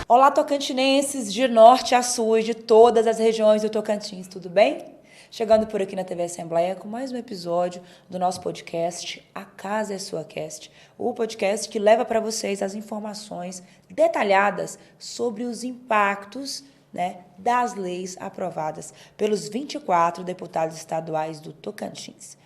Olá, tocantinenses, de norte a sul e de todas as regiões do Tocantins, tudo bem? Chegando por aqui na TV Assembleia com mais um episódio do nosso podcast A Casa é Sua Cast, o podcast que leva para vocês as informações detalhadas sobre os impactos, das leis aprovadas pelos 24 deputados estaduais do Tocantins.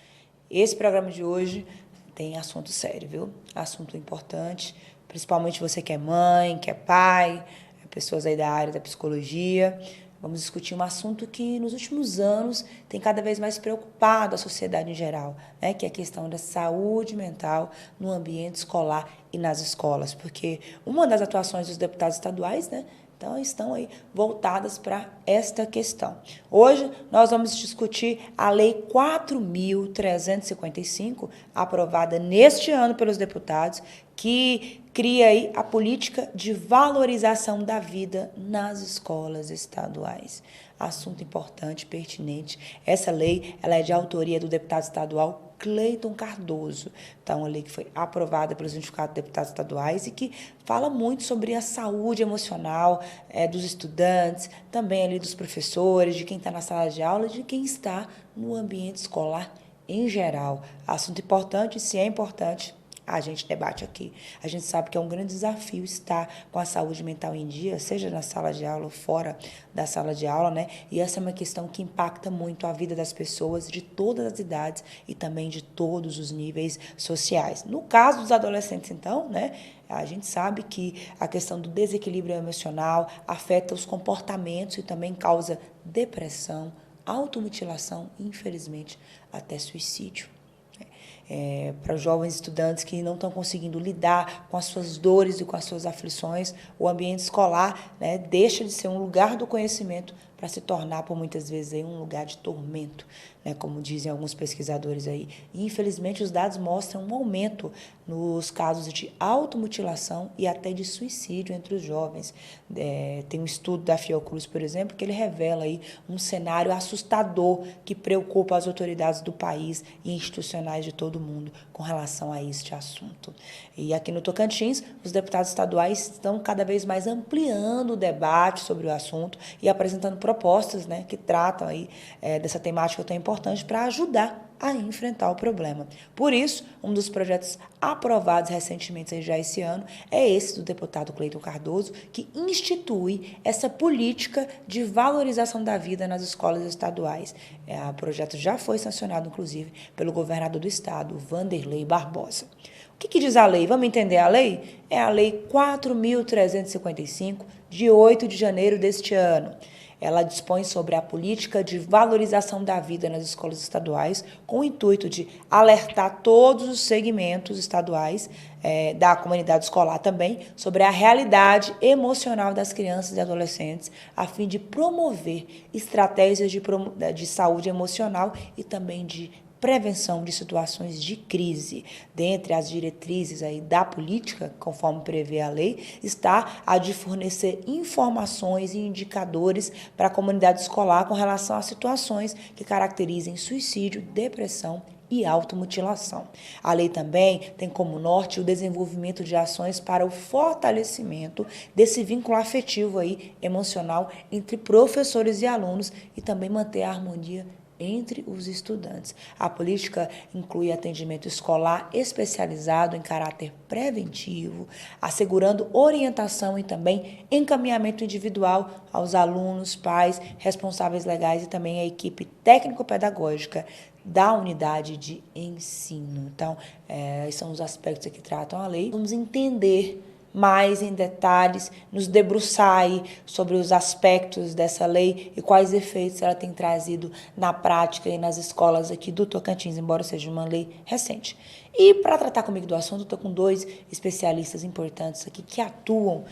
Esse programa de hoje tem assunto sério, viu? Assunto importante, principalmente você que é mãe, que é pai, pessoas aí da área da psicologia. Vamos discutir um assunto que nos últimos anos tem cada vez mais preocupado a sociedade em geral, que é a questão da saúde mental no ambiente escolar e nas escolas, porque uma das atuações dos deputados estaduais, então, estão aí voltadas para esta questão. Hoje, nós vamos discutir a Lei 4.355, aprovada neste ano pelos deputados, que cria aí a política de valorização da vida nas escolas estaduais. Assunto importante, pertinente. Essa lei ela é de autoria do deputado estadual Cleiton Cardoso. Então, uma lei que foi aprovada pelos 24 deputados estaduais e que fala muito sobre a saúde emocional dos estudantes, também ali dos professores, de quem está na sala de aula e de quem está no ambiente escolar em geral. Assunto importante, se é importante, a gente debate aqui. A gente sabe que é um grande desafio estar com a saúde mental em dia, seja na sala de aula ou fora da sala de aula, E essa é uma questão que impacta muito a vida das pessoas de todas as idades e também de todos os níveis sociais. No caso dos adolescentes, então, a gente sabe que a questão do desequilíbrio emocional afeta os comportamentos e também causa depressão, automutilação e, infelizmente, até suicídio. Para os jovens estudantes que não estão conseguindo lidar com as suas dores e com as suas aflições, o ambiente escolar deixa de ser um lugar do conhecimento para se tornar, por muitas vezes, aí, um lugar de tormento, como dizem alguns pesquisadores aí. E, infelizmente, os dados mostram um aumento nos casos de automutilação e até de suicídio entre os jovens. Tem um estudo da Fiocruz, por exemplo, que ele revela aí um cenário assustador que preocupa as autoridades do país e institucionais de todo o mundo com relação a este assunto. E aqui no Tocantins, os deputados estaduais estão cada vez mais ampliando o debate sobre o assunto e apresentando propostas que tratam aí, dessa temática tão importante para ajudar a enfrentar o problema. Por isso, um dos projetos aprovados recentemente, já esse ano, é esse do deputado Cleiton Cardoso, que institui essa política de valorização da vida nas escolas estaduais. O projeto já foi sancionado, inclusive, pelo governador do estado, Wanderley Barbosa. O que diz a lei? Vamos entender a lei? É a Lei 4.355, de 8 de janeiro deste ano. Ela dispõe sobre a política de valorização da vida nas escolas estaduais, com o intuito de alertar todos os segmentos estaduais, da comunidade escolar também, sobre a realidade emocional das crianças e adolescentes, a fim de promover estratégias de saúde emocional e também de prevenção de situações de crise. Dentre as diretrizes aí da política, conforme prevê a lei, está a de fornecer informações e indicadores para a comunidade escolar com relação a situações que caracterizem suicídio, depressão e automutilação. A lei também tem como norte o desenvolvimento de ações para o fortalecimento desse vínculo afetivo aí, emocional entre professores e alunos e também manter a harmonia entre os estudantes. A política inclui atendimento escolar especializado em caráter preventivo, assegurando orientação e também encaminhamento individual aos alunos, pais, responsáveis legais e também a equipe técnico-pedagógica da unidade de ensino. Então, esses são os aspectos que tratam a lei. Vamos entender mais em detalhes, nos debruçar aí sobre os aspectos dessa lei e quais efeitos ela tem trazido na prática e nas escolas aqui do Tocantins, embora seja uma lei recente. E para tratar comigo do assunto, eu estou com dois especialistas importantes aqui que atuam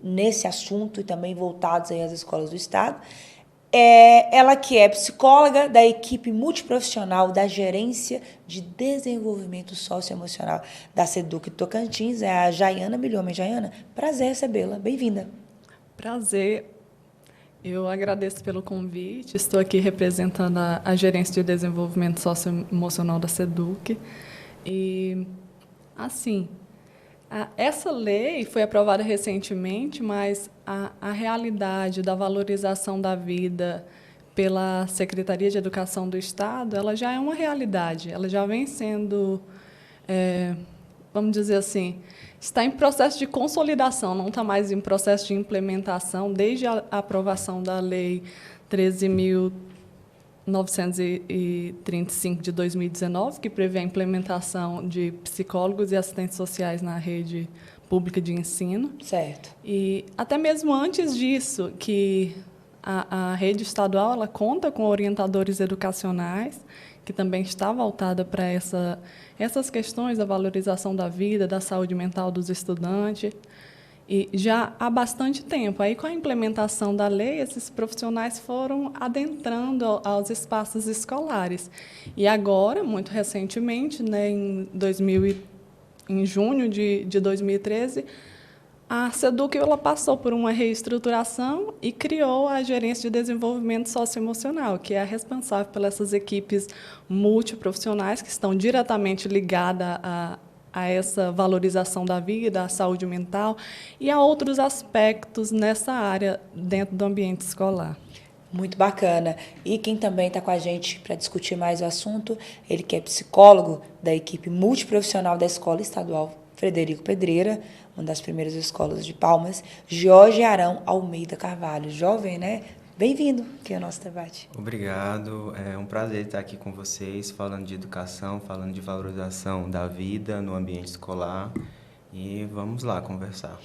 nesse assunto e também voltados aí às escolas do estado. Ela que é psicóloga da equipe multiprofissional da Gerência de Desenvolvimento Socioemocional da SEDUC Tocantins, é a Jaiana Milhomem. Jaiana, prazer recebê-la, bem-vinda. Prazer, eu agradeço pelo convite, estou aqui representando a Gerência de Desenvolvimento Socioemocional da SEDUC e, assim, Essa lei foi aprovada recentemente, mas a realidade da valorização da vida pela Secretaria de Educação do Estado, ela já é uma realidade, ela já vem sendo, vamos dizer assim, está em processo de consolidação, não está mais em processo de implementação, desde a aprovação da Lei 13.935 de 2019, que prevê a implementação de psicólogos e assistentes sociais na rede pública de ensino. Certo. E até mesmo antes disso, que a rede estadual ela conta com orientadores educacionais, que também está voltada para essas questões da valorização da vida, da saúde mental dos estudantes. E já há bastante tempo. Aí, com a implementação da lei, esses profissionais foram adentrando aos espaços escolares. E agora, muito recentemente, né, em junho de 2013, a SEDUC ela passou por uma reestruturação e criou a Gerência de Desenvolvimento Socioemocional, que é a responsável pelas essas equipes multiprofissionais que estão diretamente ligadas a essa valorização da vida, à saúde mental e a outros aspectos nessa área dentro do ambiente escolar. Muito bacana. E quem também está com a gente para discutir mais o assunto, ele que é psicólogo da equipe multiprofissional da Escola Estadual Frederico Pedreira, uma das primeiras escolas de Palmas, Jorge Arão Almeida Carvalho. Jovem, né? Bem-vindo aqui ao nosso debate. Obrigado, é um prazer estar aqui com vocês, falando de educação, falando de valorização da vida no ambiente escolar e vamos lá conversar.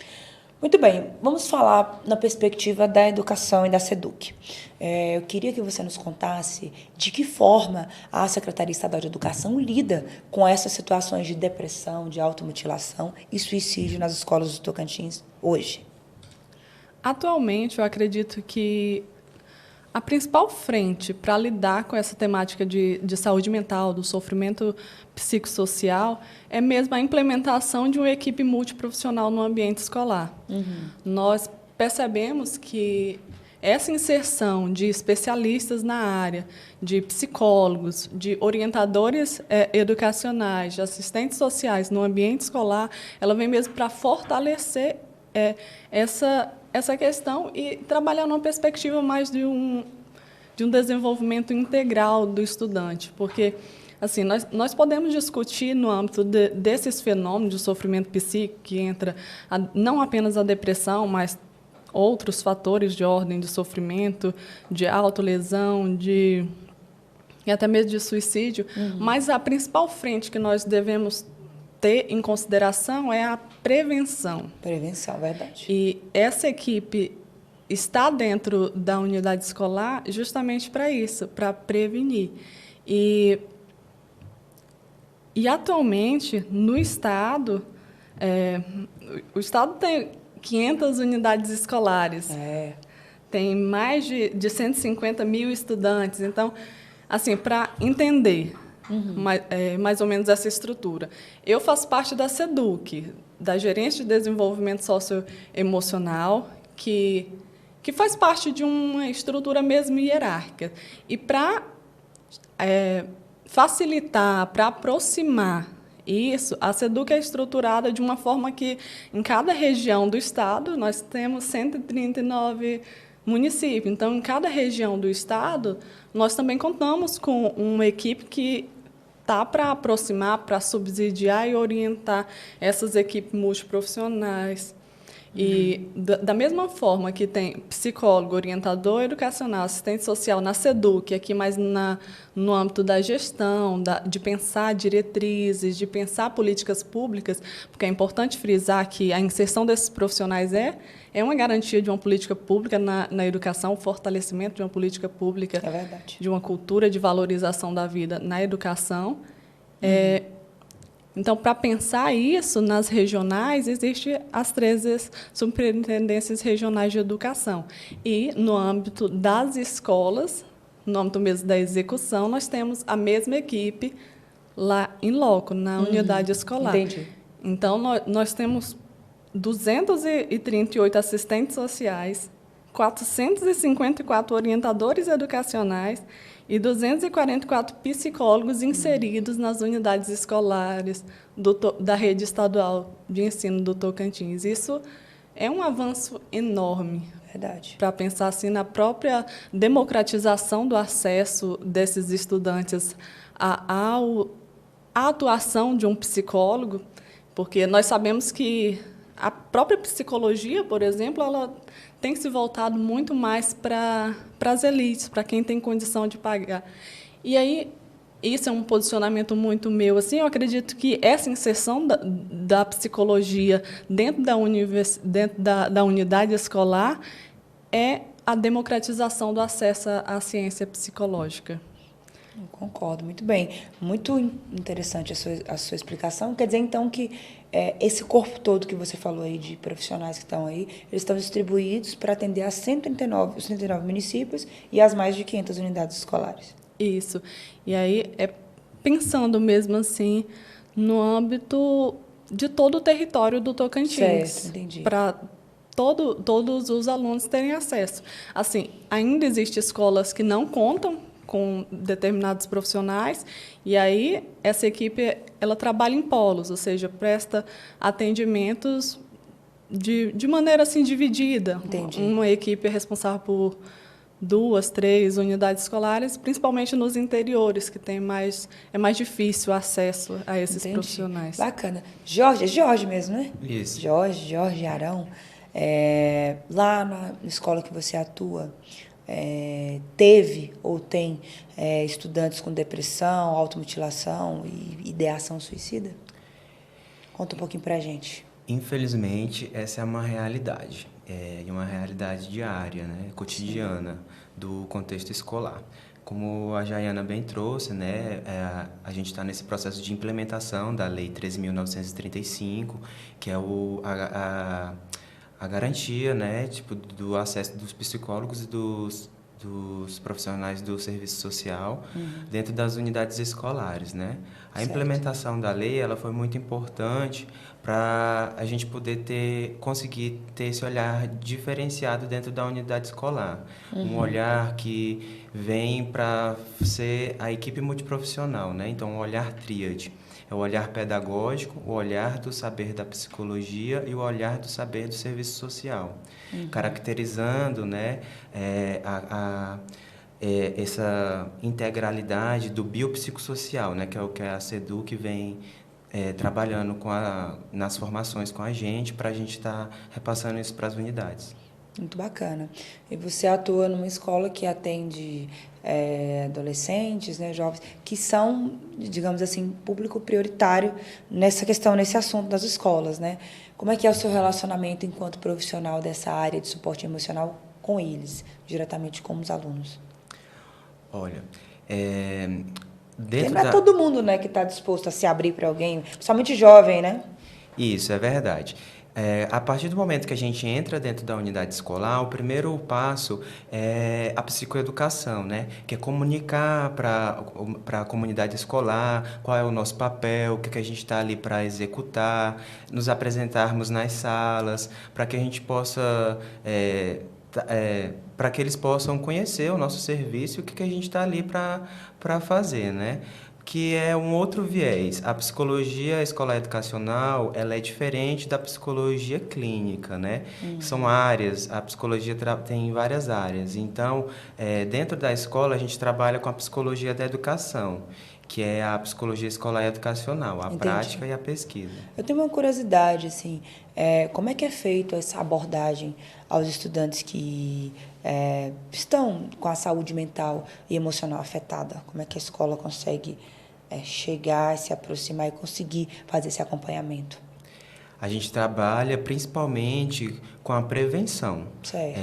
Muito bem, vamos falar na perspectiva da educação e da SEDUC. Eu queria que você nos contasse de que forma a Secretaria Estadual de Educação lida com essas situações de depressão, de automutilação e suicídio nas escolas do Tocantins hoje. Atualmente, eu acredito que a principal frente para lidar com essa temática de saúde mental, do sofrimento psicossocial, é mesmo a implementação de uma equipe multiprofissional no ambiente escolar. Uhum. Nós percebemos que essa inserção de especialistas na área, de psicólogos, de orientadores educacionais, de assistentes sociais no ambiente escolar, ela vem mesmo para fortalecer essa questão e trabalhar numa perspectiva mais de um desenvolvimento integral do estudante, porque assim nós podemos discutir no âmbito desses fenômenos de sofrimento psíquico, que entra não apenas a depressão, mas outros fatores de ordem de sofrimento, de autolesão, e até mesmo de suicídio, mas a principal frente que nós devemos ter em consideração é a prevenção. Prevenção, verdade. E essa equipe está dentro da unidade escolar justamente para isso, para prevenir. E atualmente, no Estado, o Estado tem 500 unidades escolares. Tem mais de 150 mil estudantes. Então, assim, para entender mais ou menos essa estrutura. Eu faço parte da SEDUC, da Gerência de Desenvolvimento Socioemocional, que faz parte de uma estrutura mesmo hierárquica. E para facilitar, para aproximar isso, a SEDUC é estruturada de uma forma que, em cada região do Estado, nós temos 139 municípios. Então, em cada região do Estado, nós também contamos com uma equipe que está para aproximar, para subsidiar e orientar essas equipes multiprofissionais. E, da mesma forma que tem psicólogo, orientador educacional, assistente social na SEDUC, aqui mais no âmbito da gestão, de pensar diretrizes, de pensar políticas públicas, porque é importante frisar que a inserção desses profissionais é uma garantia de uma política pública na educação, o fortalecimento de uma política pública, de uma cultura de valorização da vida na educação. Então, para pensar isso, nas regionais, existem as 13 superintendências regionais de educação. E, no âmbito das escolas, no âmbito mesmo da execução, nós temos a mesma equipe lá em loco, na unidade escolar. Entendi. Então, nós temos 238 assistentes sociais, 454 orientadores educacionais e 244 psicólogos inseridos nas unidades escolares da rede estadual de ensino do Tocantins. Isso é um avanço enorme. Verdade. Para pensar assim na própria democratização do acesso desses estudantes à atuação de um psicólogo, porque nós sabemos que a própria psicologia, por exemplo, ela tem se voltado muito mais para as elites, para quem tem condição de pagar. E aí, isso é um posicionamento muito meu. Assim, eu acredito que essa inserção da psicologia dentro da unidade escolar é a democratização do acesso à ciência psicológica. Eu concordo, muito bem. Muito interessante a sua explicação. Quer dizer, então, que esse corpo todo que você falou aí de profissionais que estão aí, eles estão distribuídos para atender a 139 municípios e as mais de 500 unidades escolares. Isso. E aí, pensando mesmo assim, no âmbito de todo o território do Tocantins. Certo, entendi. Para todos os alunos terem acesso. Assim, ainda existem escolas que não contam com determinados profissionais, e aí essa equipe ela trabalha em polos, ou seja, presta atendimentos de maneira assim dividida. Entendi. Uma equipe é responsável por 2, 3 unidades escolares, principalmente nos interiores, que é mais difícil o acesso a esses Entendi. Profissionais. Bacana. Jorge, é Jorge mesmo, né? Isso. Jorge Arão, lá na escola que você atua, teve ou tem estudantes com depressão, automutilação e ideação suicida? Conta um pouquinho pra gente. Infelizmente, essa é uma realidade, e uma realidade diária, né, cotidiana, do contexto escolar. Como a Jaiana bem trouxe, né, a gente está nesse processo de implementação da Lei 13.935, que é a garantia, né, tipo, do acesso dos psicólogos e dos profissionais do serviço social dentro das unidades escolares, né? A Certo. implementação da lei, ela foi muito importante para a gente poder conseguir ter esse olhar diferenciado dentro da unidade escolar. Um olhar que vem para ser a equipe multiprofissional, né? Então, um olhar tríade. É o olhar pedagógico, o olhar do saber da psicologia e o olhar do saber do serviço social, caracterizando, né, essa integralidade do biopsicossocial, né, que é o que a SEDUC vem trabalhando nas formações com a gente, para a gente estar repassando isso para as unidades. Muito bacana. E você atua numa escola que atende adolescentes, né, jovens, que são, digamos assim, público prioritário nessa questão, nesse assunto das escolas, né? Como é que é o seu relacionamento enquanto profissional dessa área de suporte emocional com eles, diretamente com os alunos? Olha, Porque não é todo mundo, né, que está disposto a se abrir para alguém, principalmente jovem, né? Isso, é verdade. A partir do momento que a gente entra dentro da unidade escolar, o primeiro passo é a psicoeducação, né? Que é comunicar para a comunidade escolar qual é o nosso papel, o que a gente está ali para executar, nos apresentarmos nas salas, para que a gente possa... para que eles possam conhecer o nosso serviço e o que a gente está ali para fazer, né? Que é um outro viés. A psicologia escolar educacional, ela é diferente da psicologia clínica, né? São áreas, a psicologia tem várias áreas. Então, dentro da escola, a gente trabalha com a psicologia da educação, que é a psicologia escolar educacional, a Entendi. prática e a pesquisa. Eu tenho uma curiosidade, assim, como é que é feita essa abordagem aos estudantes que estão com a saúde mental e emocional afetada? Como é que a escola consegue chegar, se aproximar e conseguir fazer esse acompanhamento? A gente trabalha principalmente com a prevenção. Certo.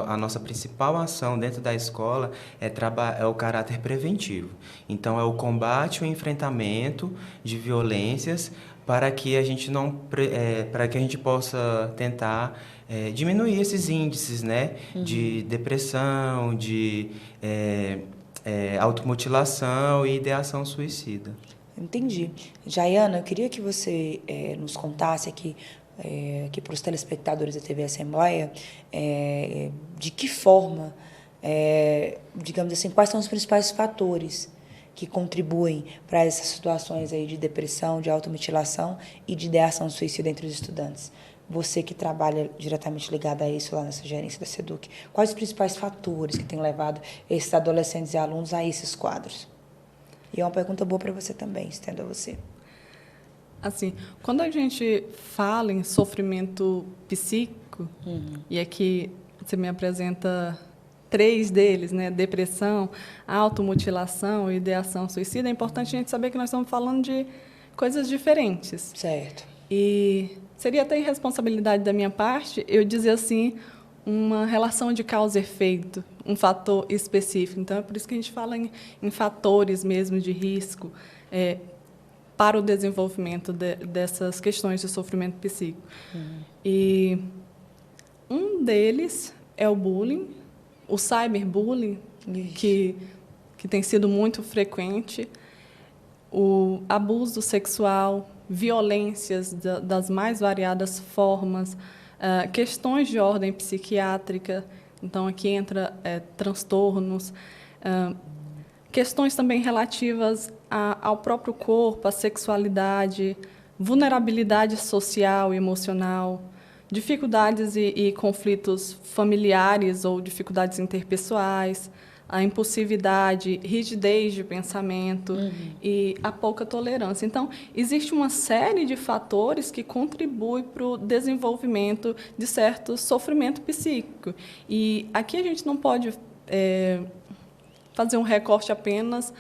A nossa principal ação dentro da escola é o caráter preventivo. Então, é o combate, o enfrentamento de violências para que a gente para que a gente possa tentar diminuir esses índices, né, de depressão, de automutilação e ideação suicida. Entendi. Jaiana, eu queria que você nos contasse aqui para os telespectadores da TV Assembleia, de que forma, digamos assim, quais são os principais fatores que contribuem para essas situações aí de depressão, de automutilação e de ideação suicida entre os estudantes? Você que trabalha diretamente ligado a isso lá nessa gerência da SEDUC, quais os principais fatores que têm levado esses adolescentes e alunos a esses quadros? E é uma pergunta boa para você também, estendo a você. Assim, quando a gente fala em sofrimento psíquico, e aqui você me apresenta 3 deles, né? Depressão, automutilação e ideação suicida, é importante a gente saber que nós estamos falando de coisas diferentes. Certo. E seria até irresponsabilidade da minha parte eu dizer assim, uma relação de causa e efeito, um fator específico. Então, é por isso que a gente fala em fatores mesmo de risco para o desenvolvimento dessas questões de sofrimento psíquico. E um deles é o bullying, o cyberbullying, que tem sido muito frequente, o abuso sexual, violências das mais variadas formas, questões de ordem psiquiátrica, então aqui entra transtornos, questões também relativas ao próprio corpo, à sexualidade, vulnerabilidade social e emocional, dificuldades e conflitos familiares ou dificuldades interpessoais, a impulsividade, rigidez de pensamento e a pouca tolerância. Então, existe uma série de fatores que contribuem para o desenvolvimento de certo sofrimento psíquico. E aqui a gente não pode fazer um recorte apenas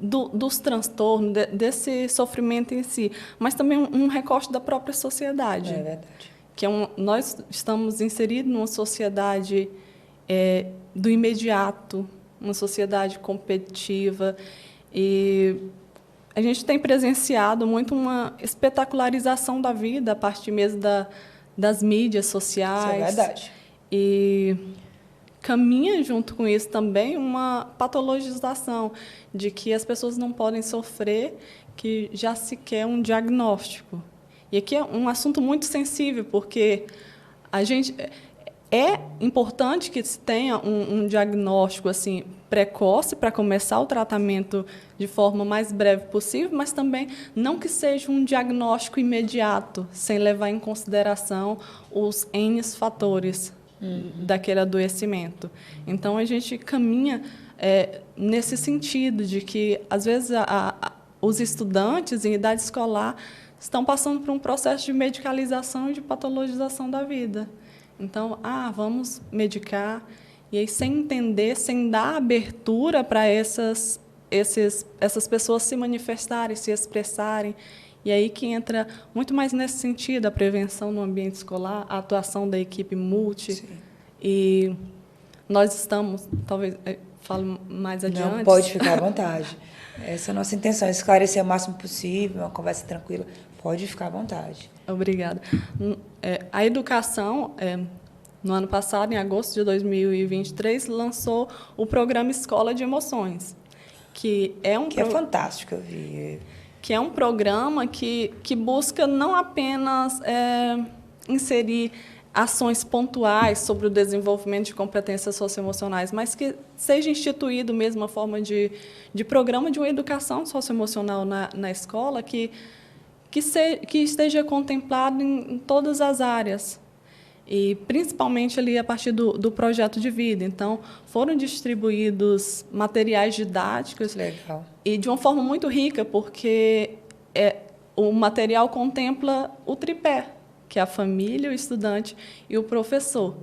dos transtornos, desse sofrimento em si, mas também um recorte da própria sociedade. É verdade. Nós estamos inseridos numa sociedade do imediato, uma sociedade competitiva, e a gente tem presenciado muito uma espetacularização da vida a partir mesmo das mídias sociais. Isso é verdade. E caminha junto com isso também uma patologização de que as pessoas não podem sofrer, que já se quer um diagnóstico. E aqui é um assunto muito sensível, porque a gente... É importante que se tenha um diagnóstico assim, precoce para começar o tratamento de forma mais breve possível, mas também não que seja um diagnóstico imediato, sem levar em consideração os N fatores daquele adoecimento. Então, a gente caminha nesse sentido de que, às vezes, os estudantes em idade escolar estão passando por um processo de medicalização e de patologização da vida. Então, vamos medicar, e aí sem entender, sem dar abertura para essas pessoas se manifestarem, se expressarem. E aí que entra muito mais nesse sentido, a prevenção no ambiente escolar, a atuação da equipe multi. Sim. E nós estamos, talvez, falo mais adiante. Não, pode ficar à vontade. Essa é a nossa intenção, esclarecer o máximo possível, uma conversa tranquila. Pode ficar à vontade. Obrigada. A educação, no ano passado, em agosto de 2023, lançou o programa Escola de Emoções, que é fantástico, eu vi. Que é um programa que busca não apenas inserir ações pontuais sobre o desenvolvimento de competências socioemocionais, mas que seja instituído mesmo uma forma de programa de uma educação socioemocional na escola que esteja contemplado em todas as áreas, e principalmente ali a partir do projeto de vida. Então, foram distribuídos materiais didáticos. Legal. E de uma forma muito rica, porque o material contempla o tripé, que é a família, o estudante e o professor.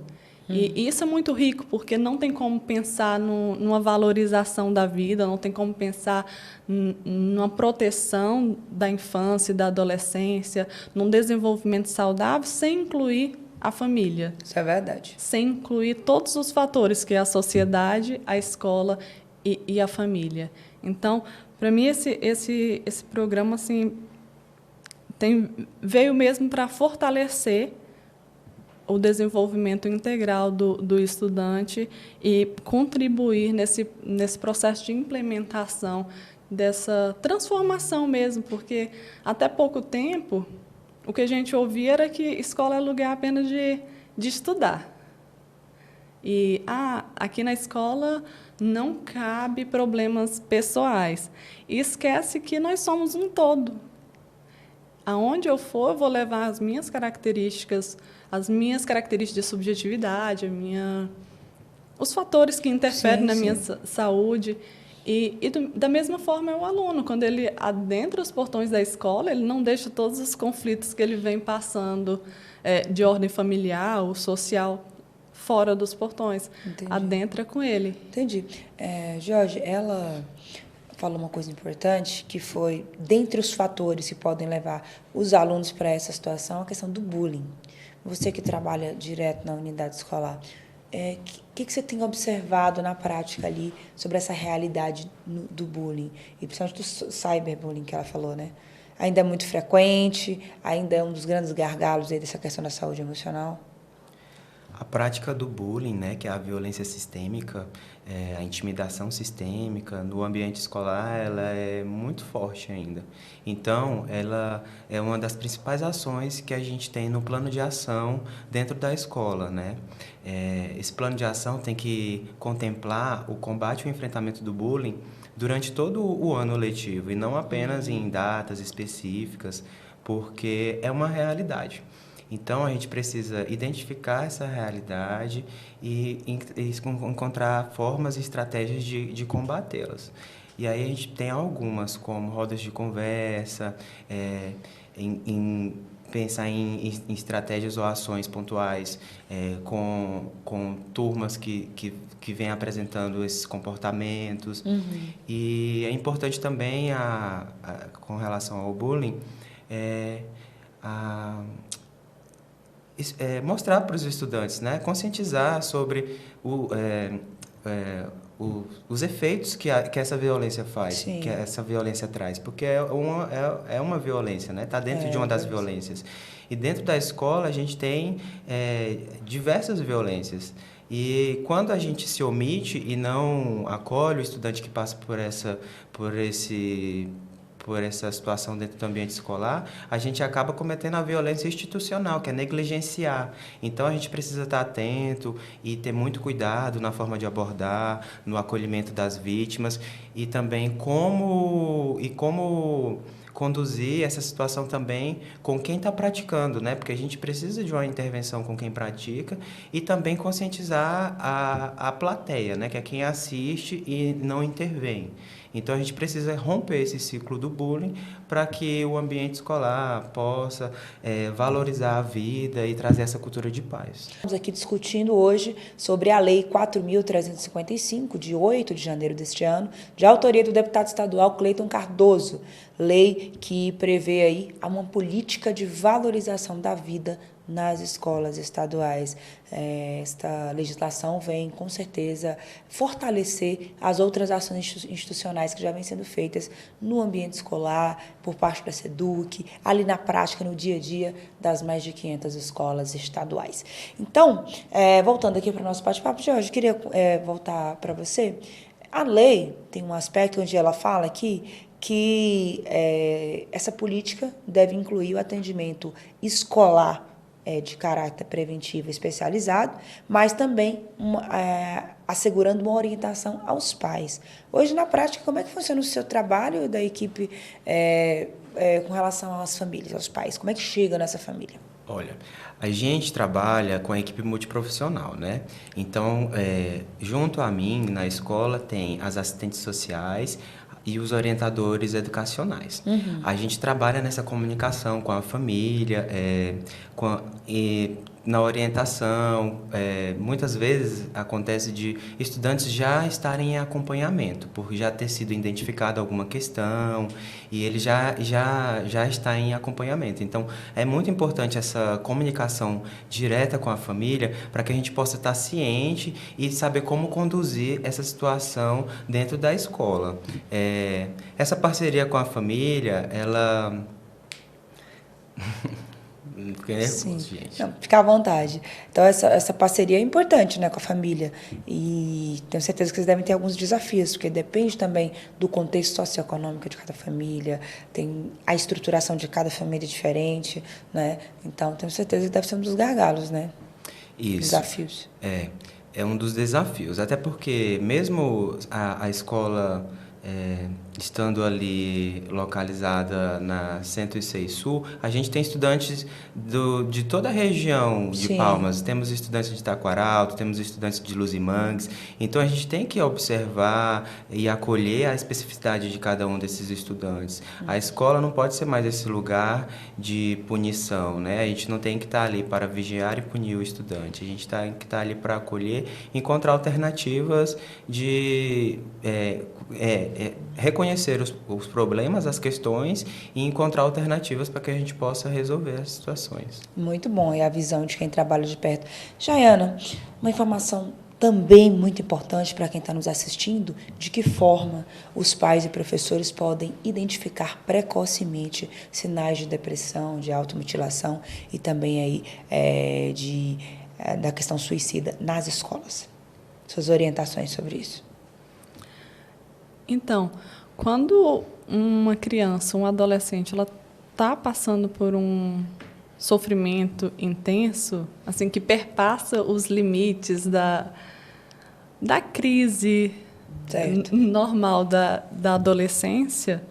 E isso é muito rico, porque não tem como pensar numa valorização da vida, não tem como pensar numa proteção da infância e da adolescência, num desenvolvimento saudável, sem incluir a família. Isso é verdade. Sem incluir todos os fatores, que é a sociedade, a escola e a família. Então, para mim, esse programa assim, veio mesmo para fortalecer o desenvolvimento integral do estudante e contribuir nesse processo de implementação dessa transformação mesmo, porque até pouco tempo o que a gente ouvia era que escola é lugar apenas de estudar. E aqui na escola não cabe problemas pessoais. E esquece que nós somos um todo. Aonde eu for, eu vou levar as minhas características de subjetividade, os fatores que interferem na minha saúde. Da mesma forma é o aluno, quando ele adentra os portões da escola, ele não deixa todos os conflitos que ele vem passando de ordem familiar ou social fora dos portões. Entendi. Adentra com ele. Entendi. Jorge, ela falou uma coisa importante, que foi, dentre os fatores que podem levar os alunos para essa situação, a questão do bullying. Você que trabalha direto na unidade escolar, que você tem observado na prática ali sobre essa realidade do bullying? E principalmente do cyberbullying que ela falou, né? Ainda é muito frequente, ainda é um dos grandes gargalos aí dessa questão da saúde emocional? A prática do bullying, né, que é a violência sistêmica, a intimidação sistêmica no ambiente escolar, ela é muito forte ainda. Então, ela é uma das principais ações que a gente tem no plano de ação dentro da escola, né? Esse plano de ação tem que contemplar o combate e o enfrentamento do bullying durante todo o ano letivo, e não apenas em datas específicas, porque é uma realidade. Então, a gente precisa identificar essa realidade e encontrar formas e estratégias de combatê-las. E aí a gente tem algumas, como rodas de conversa, pensar em estratégias ou ações pontuais com turmas que vêm apresentando esses comportamentos. Uhum. E é importante também, com relação ao bullying, mostrar para os estudantes, né? Conscientizar sobre os efeitos que essa violência faz, Sim. que essa violência traz, porque é uma violência, né? Está dentro de uma das violências. E dentro da escola a gente tem diversas violências. E quando a gente se omite e não acolhe o estudante que passa por essa situação dentro do ambiente escolar, a gente acaba cometendo a violência institucional, que é negligenciar. Então, a gente precisa estar atento e ter muito cuidado na forma de abordar, no acolhimento das vítimas, e também como conduzir essa situação também com quem está praticando, né? Porque a gente precisa de uma intervenção com quem pratica e também conscientizar a plateia, né? Que é quem assiste e não intervém. Então, a gente precisa romper esse ciclo do bullying para que o ambiente escolar possa valorizar a vida e trazer essa cultura de paz. Estamos aqui discutindo hoje sobre a Lei 4.355, de 8 de janeiro deste ano, de autoria do deputado estadual Cleiton Cardoso. Lei que prevê aí uma política de valorização da vida nas escolas estaduais. Esta legislação vem, com certeza, fortalecer as outras ações institucionais que já vêm sendo feitas no ambiente escolar, por parte da SEDUC, ali na prática, no dia a dia das mais de 500 escolas estaduais. Então, voltando aqui para o nosso bate-papo, Jorge, queria voltar para você. A lei tem um aspecto onde ela fala aqui que essa política deve incluir o atendimento escolar de caráter preventivo especializado, mas também assegurando uma orientação aos pais. Hoje, na prática, como é que funciona o seu trabalho da equipe com relação às famílias, aos pais? Como é que chega nessa família? Olha, a gente trabalha com a equipe multiprofissional, né? Então, junto a mim, na escola, tem as assistentes sociais e os orientadores educacionais. Uhum. A gente trabalha nessa comunicação com a família, na orientação. Muitas vezes acontece de estudantes já estarem em acompanhamento, por já ter sido identificada alguma questão, e ele já está em acompanhamento. Então, é muito importante essa comunicação direta com a família, para que a gente possa estar ciente e saber como conduzir essa situação dentro da escola. Essa parceria com a família, ela... Fiquei nervoso, gente. Não, fica à vontade. Então, essa parceria é importante, né, com a família. E tenho certeza que vocês devem ter alguns desafios, porque depende também do contexto socioeconômico de cada família, tem a estruturação de cada família diferente, né? Então, tenho certeza que deve ser um dos gargalos, né? Isso. Desafios. é um dos desafios, até porque mesmo a escola estando ali localizada na 106 Sul, a gente tem estudantes de toda a região de Sim. Palmas. Temos estudantes de Taquaralto, temos estudantes de Luzimangues. Então, a gente tem que observar e acolher a especificidade de cada um desses estudantes. A escola não pode ser mais esse lugar de punição, né? A gente não tem que estar ali para vigiar e punir o estudante. A gente tem que estar ali para acolher, encontrar alternativas de reconhecer os problemas, as questões e encontrar alternativas para que a gente possa resolver as situações. Muito bom, é a visão de quem trabalha de perto. Jaiana, uma informação também muito importante para quem está nos assistindo, de que forma os pais e professores podem identificar precocemente sinais de depressão, de automutilação e também aí da questão suicida nas escolas. Suas orientações sobre isso. Então, quando uma criança, um adolescente, ela está passando por um sofrimento intenso, assim, que perpassa os limites da crise normal da adolescência,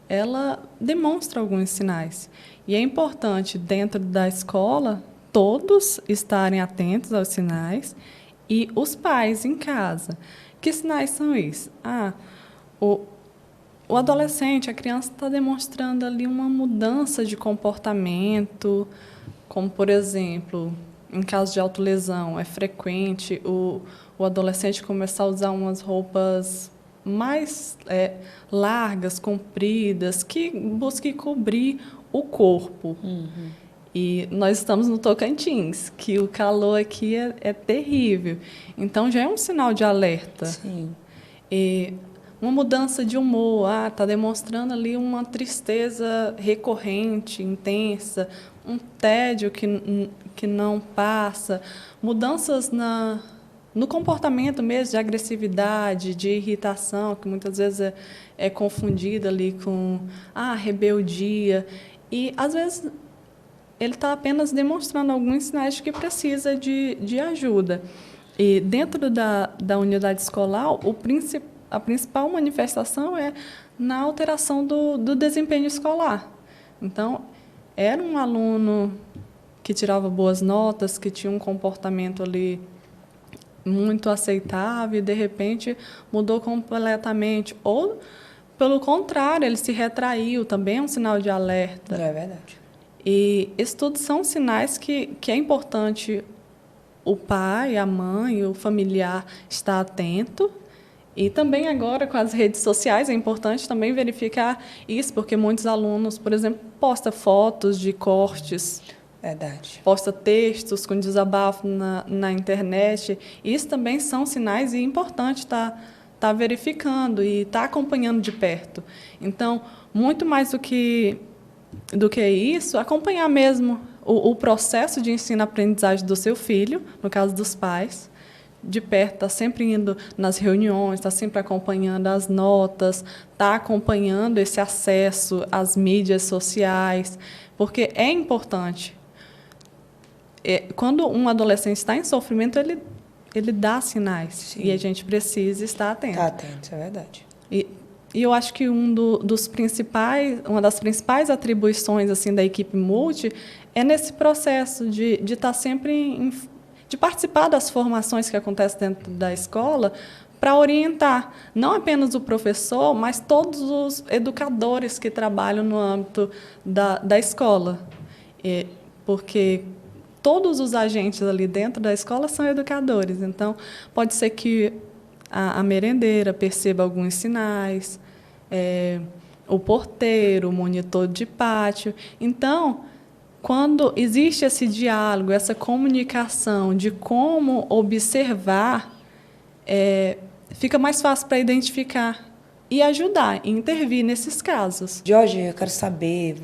ela demonstra alguns sinais. E é importante, dentro da escola, todos estarem atentos aos sinais e os pais em casa. Que sinais são esses? O adolescente, a criança está demonstrando ali uma mudança de comportamento, como, por exemplo, em caso de autolesão, é frequente o adolescente começar a usar umas roupas mais largas, compridas, que busquem cobrir o corpo. Uhum. E nós estamos no Tocantins, que o calor aqui é terrível. Então, já é um sinal de alerta. Sim. E uma mudança de humor, está demonstrando ali uma tristeza recorrente, intensa, um tédio que não passa, mudanças no comportamento mesmo, de agressividade, de irritação, que muitas vezes é confundida ali com rebeldia. E, às vezes, ele está apenas demonstrando alguns sinais de que precisa de ajuda. E, dentro da unidade escolar, a principal manifestação é na alteração do desempenho escolar. Então, era um aluno que tirava boas notas, que tinha um comportamento ali muito aceitável e, de repente, mudou completamente. Ou, pelo contrário, ele se retraiu, também é um sinal de alerta. É verdade. E esses todos são sinais que é importante o pai, a mãe, o familiar estar atento. E também agora, com as redes sociais, é importante também verificar isso, porque muitos alunos, por exemplo, postam fotos de cortes, Verdade. posta textos com desabafo na internet. Isso também são sinais e é importante estar verificando e estar acompanhando de perto. Então, muito mais do que isso, acompanhar mesmo o processo de ensino-aprendizagem do seu filho, no caso dos pais, de perto, está sempre indo nas reuniões, está sempre acompanhando as notas, está acompanhando esse acesso às mídias sociais, porque é importante. Quando um adolescente está em sofrimento, ele dá sinais. Sim. E a gente precisa estar atento. Está atento, é verdade. E eu acho que uma das principais atribuições assim da equipe multi é nesse processo de estar sempre de participar das formações que acontecem dentro da escola para orientar não apenas o professor, mas todos os educadores que trabalham no âmbito da escola. Porque todos os agentes ali dentro da escola são educadores. Então, pode ser que a merendeira perceba alguns sinais, o porteiro, o monitor de pátio. Então, quando existe esse diálogo, essa comunicação de como observar, fica mais fácil para identificar e ajudar, e intervir nesses casos. Jorge, eu quero saber,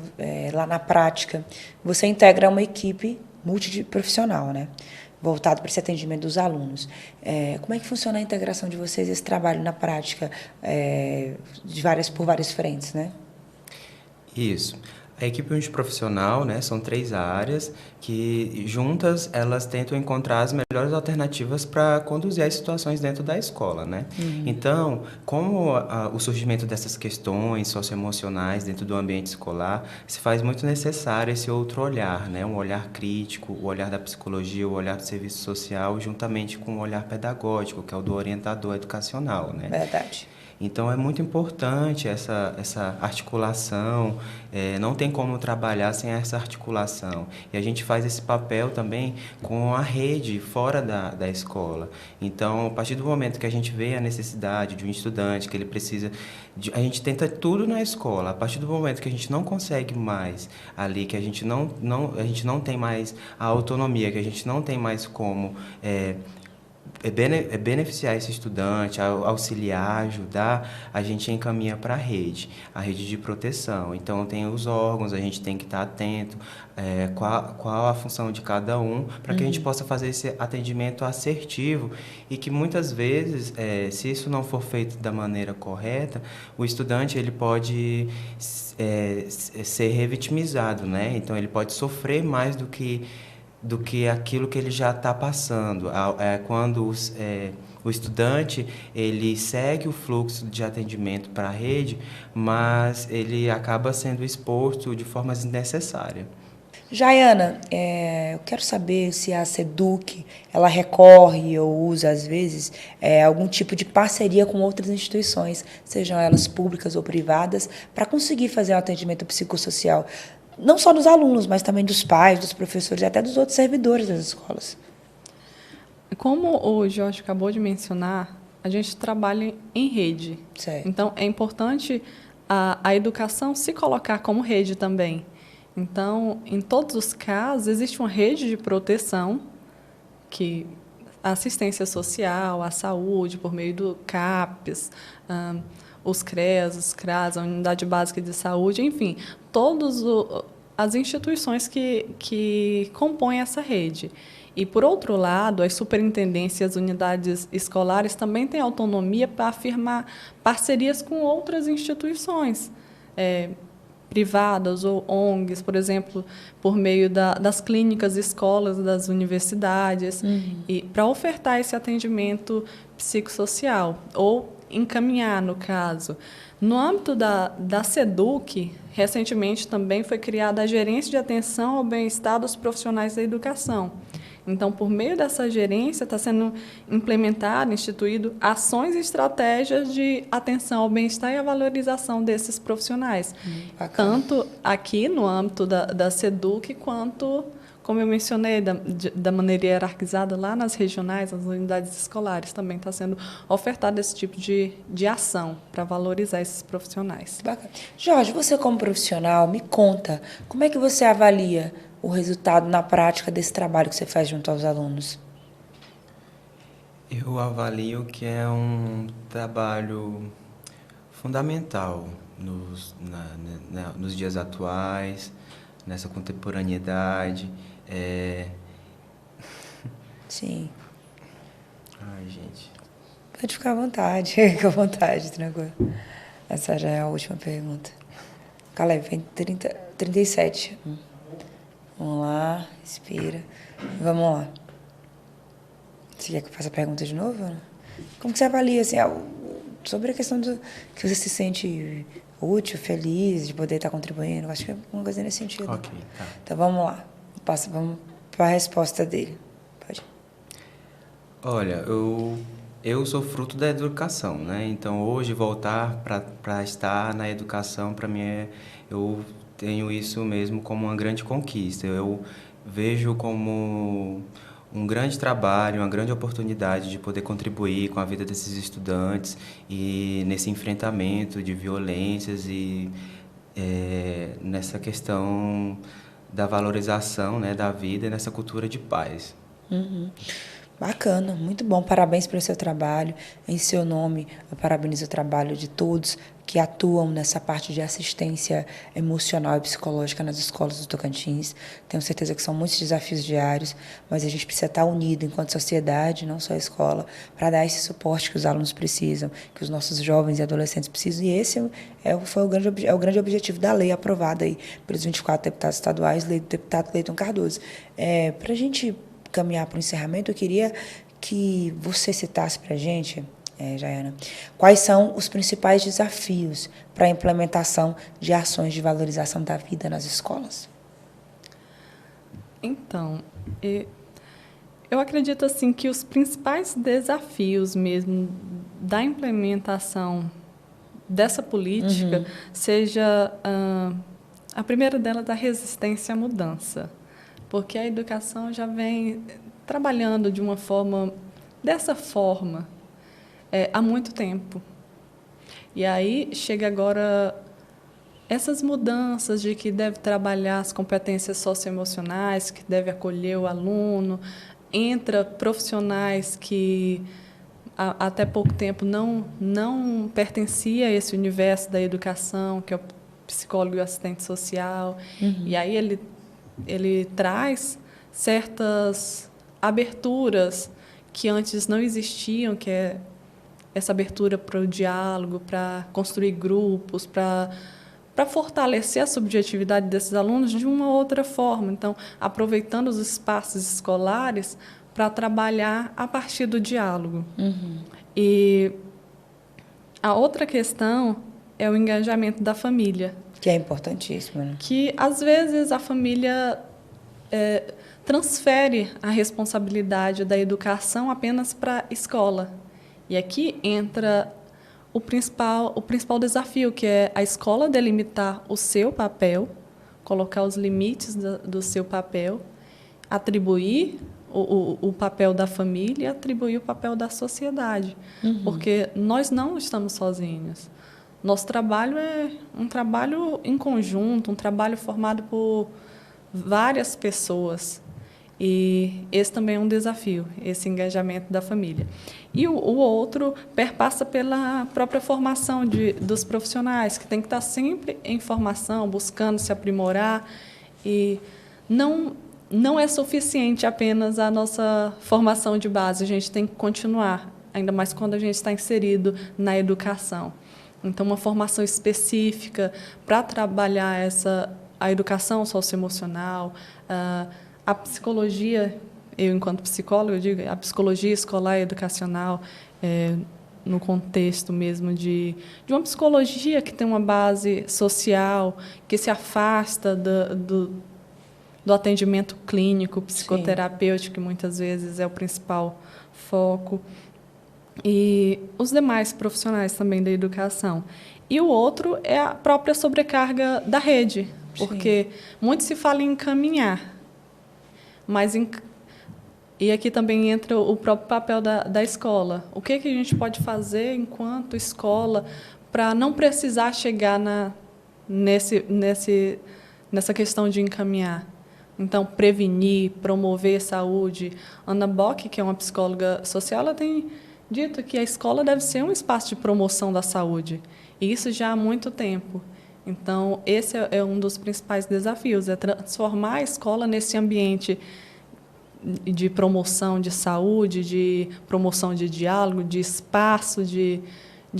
lá na prática, você integra uma equipe multiprofissional, né? Voltado para esse atendimento dos alunos. Como é que funciona a integração de vocês, esse trabalho na prática, por várias frentes, né? Isso. A equipe multiprofissional, né, são 3 áreas que juntas elas tentam encontrar as melhores alternativas para conduzir as situações dentro da escola, né? Então, como o surgimento dessas questões socioemocionais dentro do ambiente escolar, se faz muito necessário esse outro olhar, né? Um olhar crítico, o olhar da psicologia, o olhar do serviço social, juntamente com o olhar pedagógico, que é o do orientador educacional, né? Verdade. Então, é muito importante essa articulação, não tem como trabalhar sem essa articulação. E a gente faz esse papel também com a rede fora da escola. Então, a partir do momento que a gente vê a necessidade de um estudante, que ele precisa... a gente tenta tudo na escola. A partir do momento que a gente não consegue mais ali, que a gente não tem mais a autonomia, que a gente não tem mais como... beneficiar esse estudante, auxiliar, ajudar, a gente encaminha para a rede de proteção. Então, tem os órgãos, a gente tem que estar atento, qual a função de cada um, para que a gente possa fazer esse atendimento assertivo e que muitas vezes, se isso não for feito da maneira correta, o estudante ele pode ser revitimizado, né? Então, ele pode sofrer mais do que aquilo que ele já está passando. Quando o estudante ele segue o fluxo de atendimento para a rede, mas ele acaba sendo exposto de forma desnecessária. Jaiana, eu quero saber se a SEDUC ela recorre ou usa, às vezes, algum tipo de parceria com outras instituições, sejam elas públicas ou privadas, para conseguir fazer um atendimento psicossocial. Não só dos alunos, mas também dos pais, dos professores e até dos outros servidores das escolas. Como o Jorge acabou de mencionar, a gente trabalha em rede. Certo. Então, é importante a educação se colocar como rede também. Então, em todos os casos, existe uma rede de proteção, que a assistência social, a saúde, por meio do CAPES, os CREAS, os CRAS, a Unidade Básica de Saúde, enfim, todas as instituições que compõem essa rede. E, por outro lado, as superintendências e as unidades escolares também têm autonomia para afirmar parcerias com outras instituições privadas ou ONGs, por exemplo, por meio das clínicas, escolas, das universidades, e para ofertar esse atendimento psicossocial, ou encaminhar, no caso. No âmbito da SEDUC, recentemente também foi criada a Gerência de Atenção ao Bem-Estar dos Profissionais da Educação. Então, por meio dessa gerência, está sendo implementado, instituído ações e estratégias de atenção ao bem-estar e à valorização desses profissionais. Tanto aqui no âmbito da SEDUC, quanto, como eu mencionei, da maneira hierarquizada lá nas regionais, nas unidades escolares, também está sendo ofertado esse tipo de ação para valorizar esses profissionais. Bacana. Jorge, você como profissional, me conta, como é que você avalia o resultado na prática desse trabalho que você faz junto aos alunos? Eu avalio que é um trabalho fundamental nos dias atuais, nessa contemporaneidade. Sim. Ai, gente. Pode ficar à vontade, fica à vontade, tranquilo. Essa já é a última pergunta. Caleb, vem 37. Vamos lá, respira. Vamos lá. Você quer que eu faça a pergunta de novo? Né? Como que você avalia, assim, sobre a questão do que você se sente útil, feliz de poder estar contribuindo? Acho que é uma coisa nesse sentido. Ok, tá. Então, vamos lá. Vamos para a resposta dele. Pode. Olha, eu sou fruto da educação, né? Então, hoje, voltar para estar na educação, para mim, eu tenho isso mesmo como uma grande conquista. Eu vejo como um grande trabalho, uma grande oportunidade de poder contribuir com a vida desses estudantes e nesse enfrentamento de violências e nessa questão da valorização, né, da vida e nessa cultura de paz. Bacana, muito bom. Parabéns pelo seu trabalho. Em seu nome, eu parabenizo o trabalho de todos que atuam nessa parte de assistência emocional e psicológica nas escolas do Tocantins. Tenho certeza que são muitos desafios diários, mas a gente precisa estar unido enquanto sociedade, não só a escola, para dar esse suporte que os alunos precisam, que os nossos jovens e adolescentes precisam. E esse foi o grande objetivo da lei aprovada aí pelos 24 deputados estaduais, lei do deputado Cleiton Cardoso. Para a gente caminhar para o encerramento, eu queria que você citasse para a gente, Jaiana, quais são os principais desafios para a implementação de ações de valorização da vida nas escolas? Então, eu acredito assim que os principais desafios mesmo da implementação dessa política seja a primeira dela da resistência à mudança. Porque a educação já vem trabalhando dessa forma, há muito tempo. E aí chega agora essas mudanças de que deve trabalhar as competências socioemocionais, que deve acolher o aluno, entra profissionais que até pouco tempo não pertencia a esse universo da educação, que é o psicólogo e o assistente social. E aí ele traz certas aberturas que antes não existiam, que é essa abertura para o diálogo, para construir grupos, para fortalecer a subjetividade desses alunos de uma outra forma. Então, aproveitando os espaços escolares para trabalhar a partir do diálogo. E a outra questão é o engajamento da família. Que é importantíssimo, né? Que, às vezes, a família transfere a responsabilidade da educação apenas para a escola. E aqui entra o principal desafio, que é a escola delimitar o seu papel, colocar os limites do seu papel, atribuir o papel da família e atribuir o papel da sociedade. Porque nós não estamos sozinhos. Nosso trabalho é um trabalho em conjunto, um trabalho formado por várias pessoas. E esse também é um desafio, esse engajamento da família. E o outro perpassa pela própria formação dos profissionais, que tem que estar sempre em formação, buscando se aprimorar. E não é suficiente apenas a nossa formação de base, a gente tem que continuar, ainda mais quando a gente está inserido na educação. Então, uma formação específica para trabalhar a educação socioemocional, a psicologia, eu, enquanto psicóloga, eu digo, a psicologia escolar e educacional, no contexto mesmo de uma psicologia que tem uma base social, que se afasta do atendimento clínico, psicoterapêutico, que muitas vezes é o principal foco, e os demais profissionais também da educação. E o outro é a própria sobrecarga da rede, porque muito se fala em encaminhar, e aqui também entra o próprio papel da escola. O que a gente pode fazer enquanto escola para não precisar chegar nessa questão de encaminhar? Então, prevenir, promover saúde. Ana Bock, que é uma psicóloga social, ela tem dito que a escola deve ser um espaço de promoção da saúde. E isso já há muito tempo. Então, esse é um dos principais desafios, é transformar a escola nesse ambiente de promoção de saúde, de promoção de diálogo, de espaço de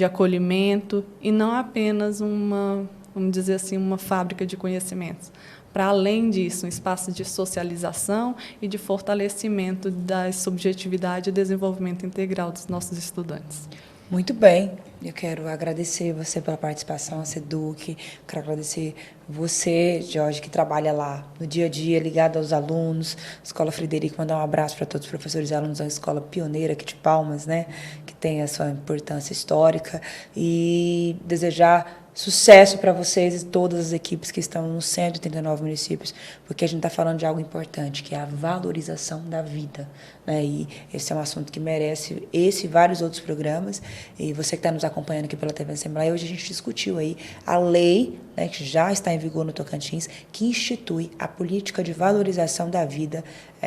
acolhimento, e não apenas vamos dizer assim, uma fábrica de conhecimentos. Para além disso, um espaço de socialização e de fortalecimento da subjetividade e desenvolvimento integral dos nossos estudantes. Muito bem. Eu quero agradecer você pela participação, a SEDUC. Quero agradecer você, Jorge, que trabalha lá no dia a dia, ligado aos alunos. Escola Frederico, mandar um abraço para todos os professores e alunos. É uma escola pioneira aqui de Palmas, né? Que tem a sua importância histórica. E desejar Sucesso para vocês e todas as equipes que estão nos 139 municípios, porque a gente está falando de algo importante, que é a valorização da vida, né? E esse é um assunto que merece esse e vários outros programas. E você que está nos acompanhando aqui pela TV Assembleia, hoje a gente discutiu aí a lei, né, que já está em vigor no Tocantins, que institui a política de valorização da vida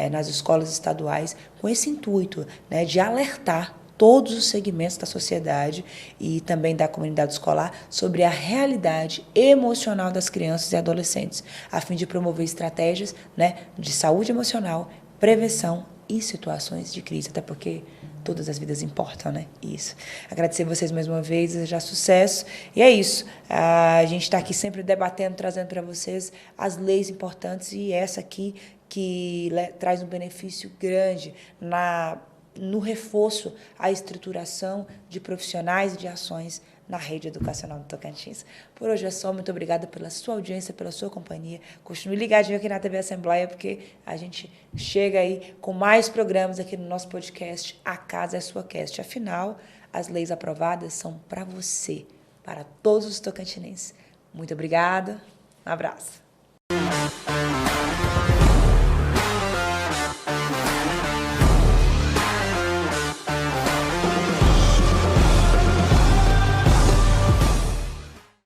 nas escolas estaduais, com esse intuito, né, de alertar todos os segmentos da sociedade e também da comunidade escolar sobre a realidade emocional das crianças e adolescentes, a fim de promover estratégias, né, de saúde emocional, prevenção e situações de crise, até porque todas as vidas importam, né? Isso. Agradecer vocês mais uma vez, desejar sucesso. E é isso. A gente está aqui sempre debatendo, trazendo para vocês as leis importantes e essa aqui que traz um benefício grande no reforço à estruturação de profissionais e de ações na rede educacional do Tocantins. Por hoje é só. Muito obrigada pela sua audiência, pela sua companhia. Continue ligadinho aqui na TV Assembleia, porque a gente chega aí com mais programas aqui no nosso podcast A Casa é Sua Cast. Afinal, as leis aprovadas são para você, para todos os tocantinenses. Muito obrigada. Um abraço.